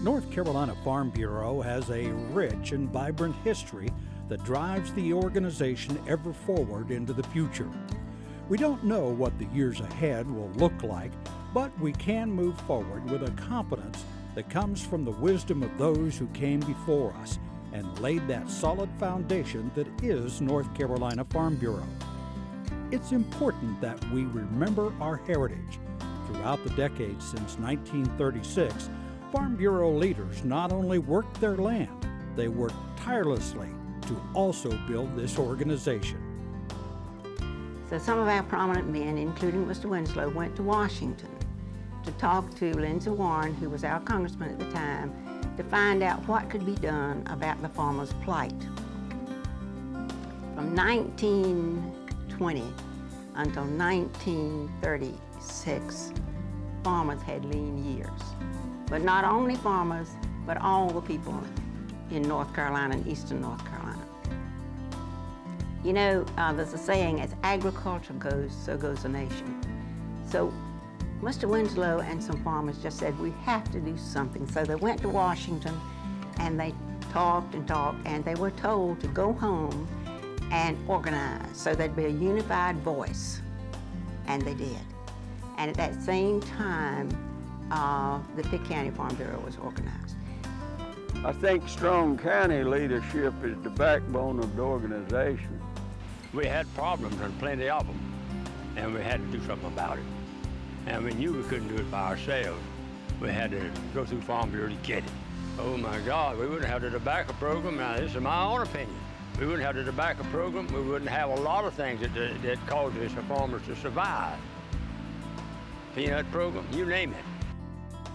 North Carolina Farm Bureau has a rich and vibrant history that drives the organization ever forward into the future. We don't know what the years ahead will look like, but we can move forward with a confidence that comes from the wisdom of those who came before us and laid that solid foundation that is North Carolina Farm Bureau. It's important that we remember our heritage. Throughout the decades since 1936, Farm Bureau leaders not only worked their land, they worked tirelessly to also build this organization. So some of our prominent men, including Mr. Winslow, went to Washington to talk to Lindsey Warren, who was our congressman at the time, to find out what could be done about the farmers' plight. From 1920 until 1936, farmers had lean years. But not only farmers, but all the people in North Carolina and eastern North Carolina. You know, there's a saying, as agriculture goes, so goes the nation. So Mr. Winslow and some farmers just said, we have to do something. So they went to Washington and they talked and talked, and they were told to go home and organize so there'd be a unified voice. And they did. And at that same time, the Pitt County Farm Bureau was organized. I think strong county leadership is the backbone of the organization. We had problems, and plenty of them, and we had to do something about it. And we knew we couldn't do it by ourselves. We had to go through Farm Bureau to get it. Oh my God, we wouldn't have the tobacco program. Now, this is my own opinion. We wouldn't have the tobacco program. We wouldn't have a lot of things that causes the farmers to survive. Peanut program, you name it.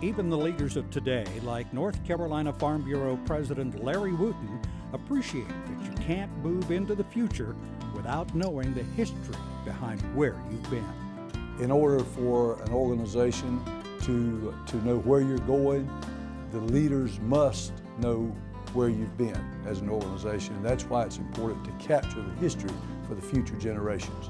Even the leaders of today, like North Carolina Farm Bureau President Larry Wooten, appreciate that you can't move into the future without knowing the history behind where you've been. In order for an organization to know where you're going, the leaders must know where you've been as an organization. And that's why it's important to capture the history for the future generations.